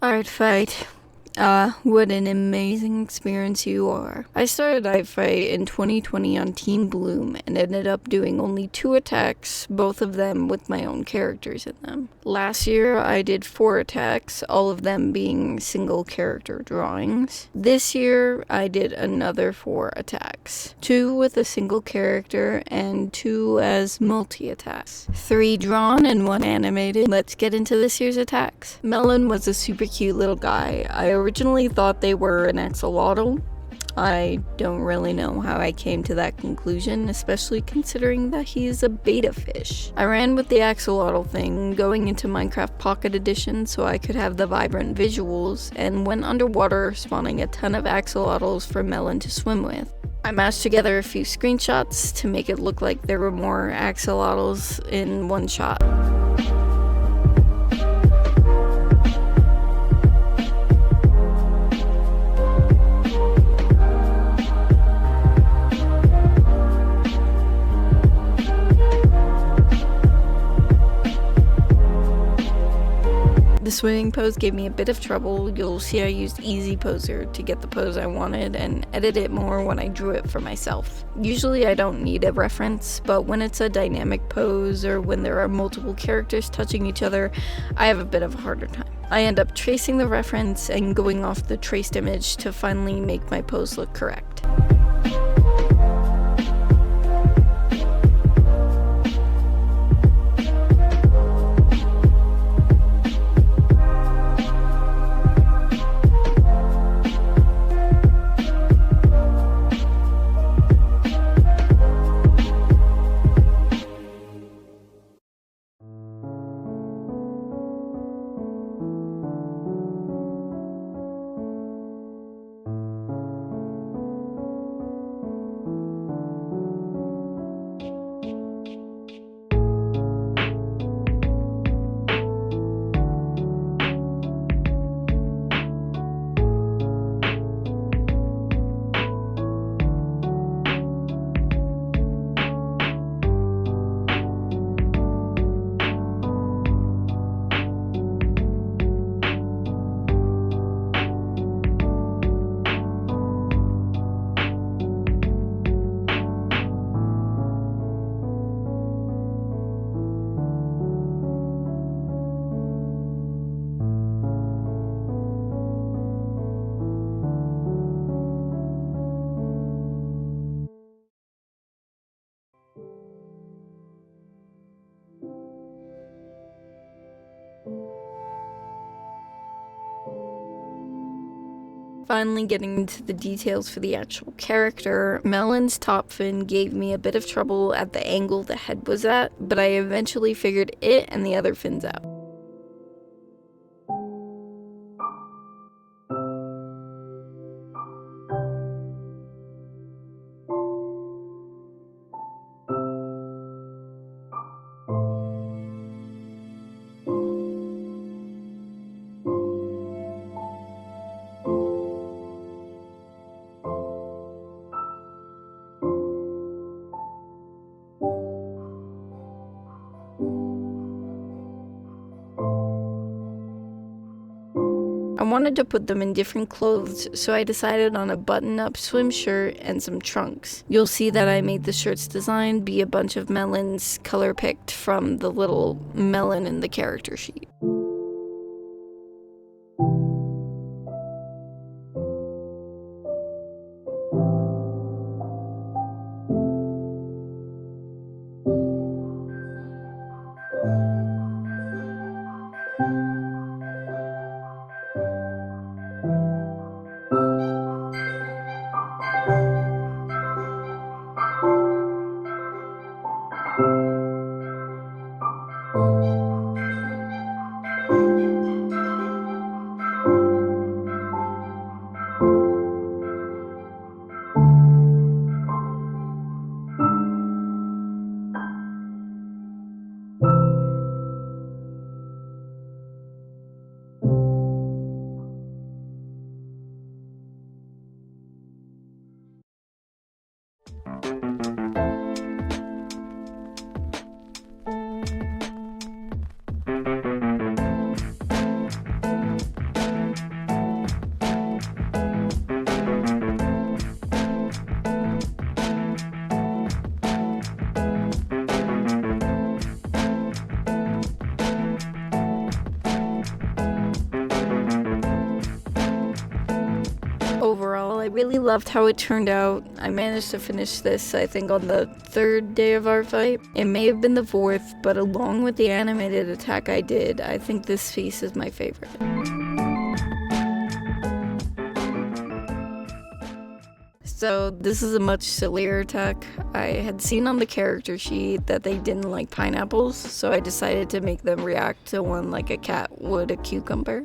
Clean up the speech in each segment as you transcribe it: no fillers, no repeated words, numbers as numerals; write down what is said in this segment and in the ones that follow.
Alright, fight. What an amazing experience you are. I started Art Fight in 2020 on Team Bloom and ended up doing only 2 attacks, both of them with my own characters in them. Last year I did 4 attacks, all of them being single character drawings. This year I did another 4 attacks, 2 with a single character and 2 as multi-attacks. 3 drawn and 1 animated. Let's get into this year's attacks. Melon was a super cute little guy. I originally thought they were an axolotl. I don't really know how I came to that conclusion, especially considering that he is a beta fish. I ran with the axolotl thing, going into Minecraft Pocket Edition so I could have the vibrant visuals, and went underwater, spawning a ton of axolotls for Melon to swim with. I mashed together a few screenshots to make it look like there were more axolotls in one shot. The swimming pose gave me a bit of trouble. You'll see I used Easy Poser to get the pose I wanted and edit it more when I drew it for myself. Usually I don't need a reference, but when it's a dynamic pose or when there are multiple characters touching each other, I have a bit of a harder time. I end up tracing the reference and going off the traced image to finally make my pose look correct. Finally getting into the details for the actual character, Melon's top fin gave me a bit of trouble at the angle the head was at, but I eventually figured it and the other fins out. I wanted to put them in different clothes, so I decided on a button-up swim shirt and some trunks. You'll see that I made the shirt's design be a bunch of melons color picked from the little melon in the character sheet. really loved how it turned out. I managed to finish this, I think, on the 3rd day of our fight. It may have been the 4th, but along with the animated attack I did, I think this piece is my favorite. So this is a much sillier attack. I had seen on the character sheet that they didn't like pineapples, so I decided to make them react to one like a cat would a cucumber.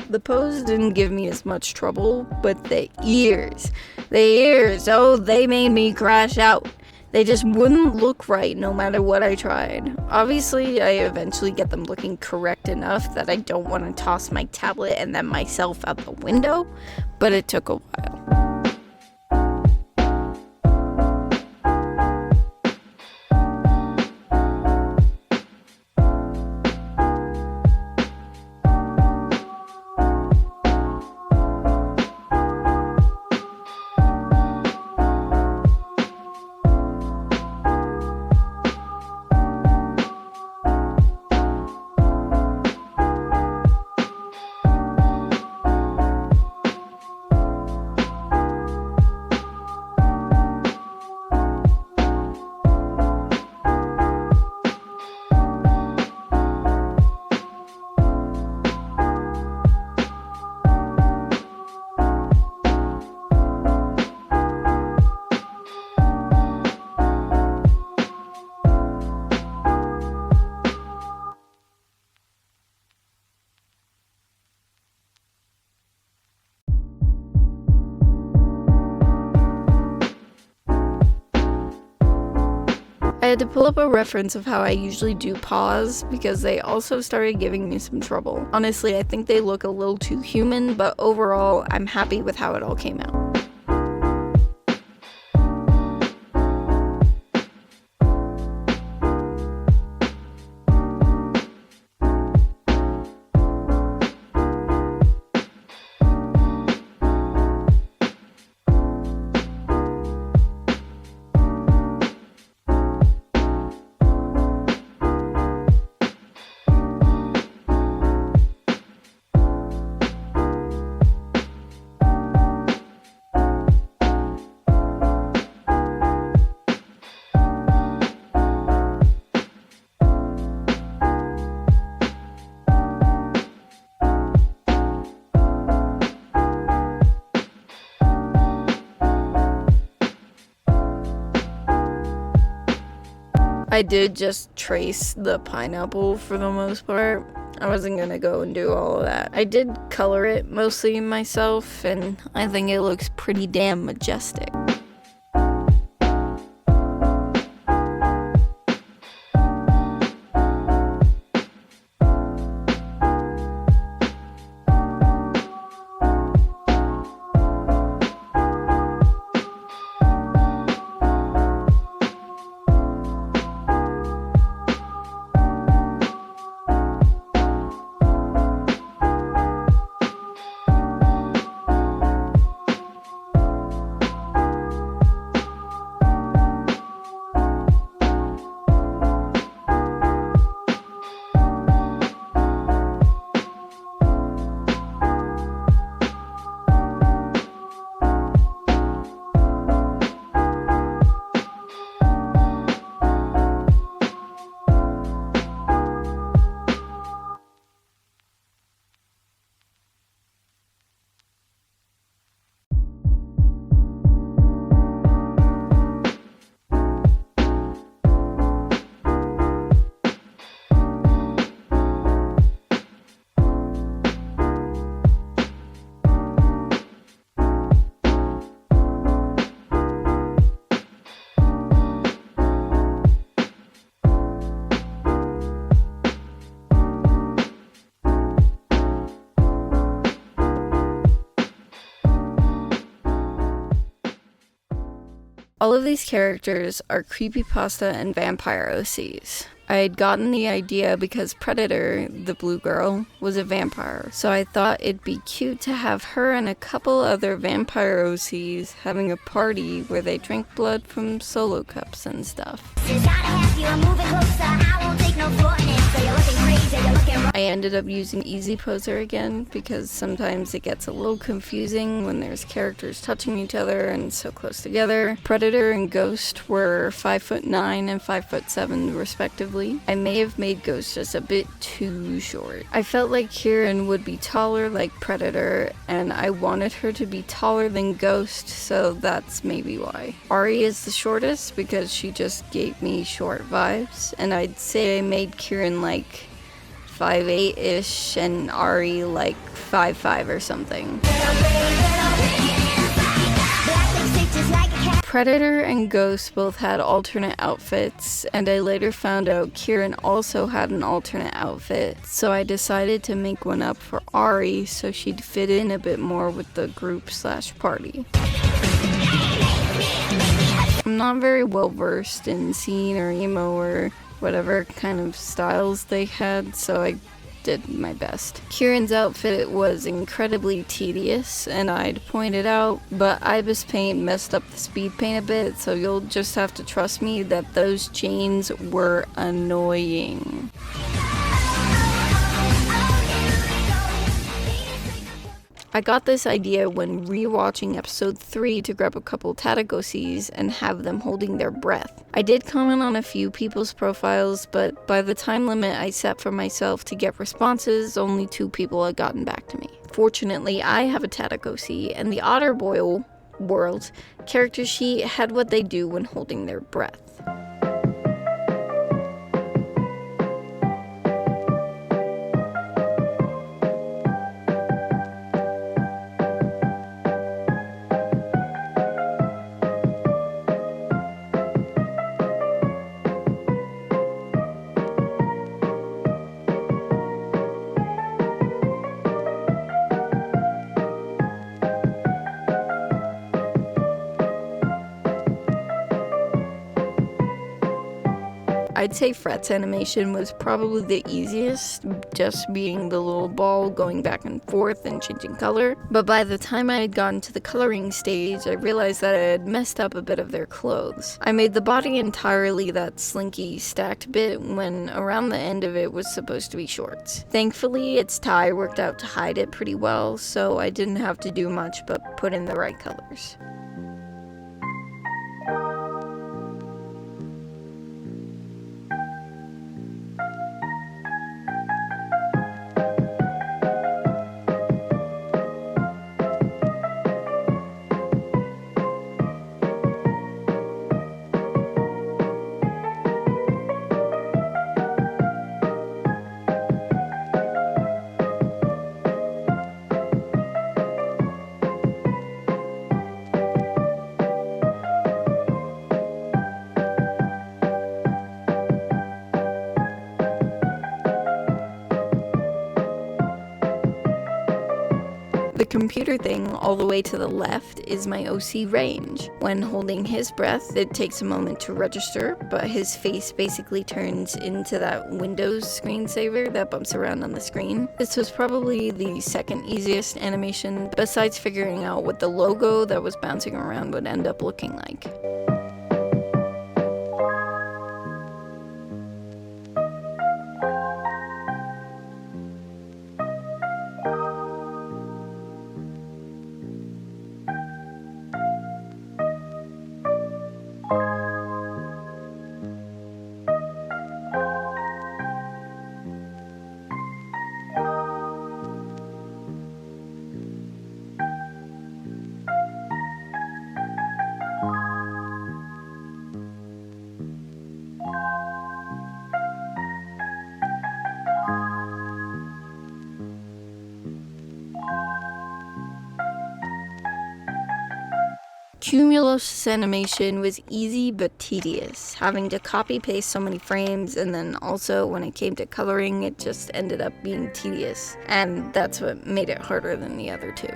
The pose didn't give me as much trouble, but the ears, oh, they made me crash out. They just wouldn't look right no matter what I tried. Obviously, I eventually get them looking correct enough that I don't want to toss my tablet and then myself out the window, but it took a while. I had to pull up a reference of how I usually do paws because they also started giving me some trouble. Honestly, I think they look a little too human, but overall, I'm happy with how it all came out. I did just trace the pineapple for the most part. I wasn't gonna go and do all of that. I did color it mostly myself, and I think it looks pretty damn majestic. All of these characters are creepypasta and vampire OCs. I had gotten the idea because Predator, the blue girl, was a vampire, so I thought it'd be cute to have her and a couple other vampire OCs having a party where they drink blood from solo cups and stuff. I ended up using Easy Poser again because sometimes it gets a little confusing when there's characters touching each other and so close together. Predator and Ghost were 5'9" and 5'7" respectively. I may have made Ghost just a bit too short. I felt like Kieran would be taller like Predator, and I wanted her to be taller than Ghost, so that's maybe why. Ari is the shortest because she just gave me short vibes, and I'd say I made Kieran like 5'8"-ish and Ari like 5'5" or something. Predator and Ghost both had alternate outfits, and I later found out Kieran also had an alternate outfit, so I decided to make one up for Ari so she'd fit in a bit more with the group/party. I'm not very well versed in scene or emo or whatever kind of styles they had, so I did my best. Kieran's outfit was incredibly tedious, and I'd point it out, but Ibis paint messed up the speed paint a bit, so you'll just have to trust me that those chains were annoying. I got this idea when rewatching episode 3 to grab a couple Tadagosies and have them holding their breath. I did comment on a few people's profiles, but by the time limit I set for myself to get responses, only 2 people had gotten back to me. Fortunately, I have a Tadagosi, and the Otterboil world character sheet had what they do when holding their breath. I'd say Fret's animation was probably the easiest, just being the little ball going back and forth and changing color. But by the time I had gotten to the coloring stage, I realized that I had messed up a bit of their clothes. I made the body entirely that slinky stacked bit when around the end of it was supposed to be shorts. Thankfully, its tie worked out to hide it pretty well, so I didn't have to do much but put in the right colors. The computer thing all the way to the left is my OC range. When holding his breath, it takes a moment to register, but his face basically turns into that Windows screensaver that bumps around on the screen. This was probably the second easiest animation, besides figuring out what the logo that was bouncing around would end up looking like. Cumulos' animation was easy but tedious, having to copy paste so many frames, and then also when it came to coloring it just ended up being tedious, and that's what made it harder than the other two.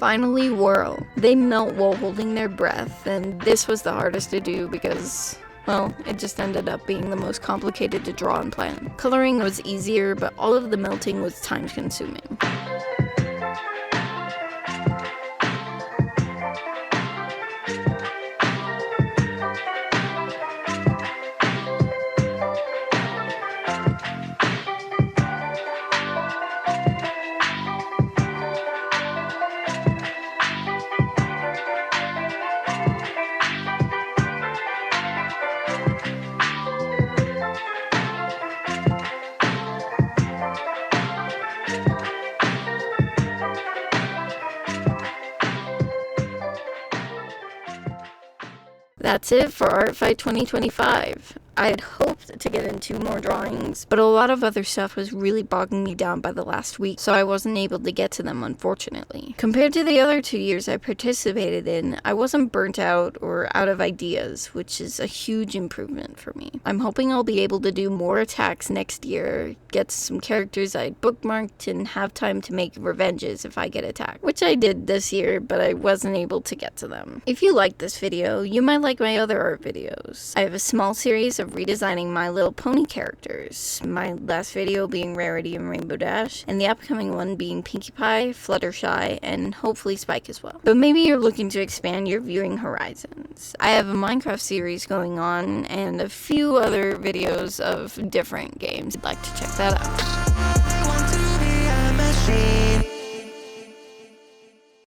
Finally, whirl. They melt while holding their breath, and this was the hardest to do because, well, it just ended up being the most complicated to draw and plan. Coloring was easier, but all of the melting was time-consuming. That's it for Art Fight 2025. I had hoped to get into more drawings, but a lot of other stuff was really bogging me down by the last week, so I wasn't able to get to them, unfortunately. Compared to the other 2 years I participated in, I wasn't burnt out or out of ideas, which is a huge improvement for me. I'm hoping I'll be able to do more attacks next year, get some characters I'd bookmarked, and have time to make revenges if I get attacked, which I did this year, but I wasn't able to get to them. If you liked this video, you might like my other art videos. I have a small series of redesigning My Little Pony characters, my last video being Rarity and Rainbow Dash, and the upcoming one being Pinkie Pie, Fluttershy, and hopefully Spike as well. But maybe you're looking to expand your viewing horizons. I have a Minecraft series going on, and a few other videos of different games. I'd like to check that out.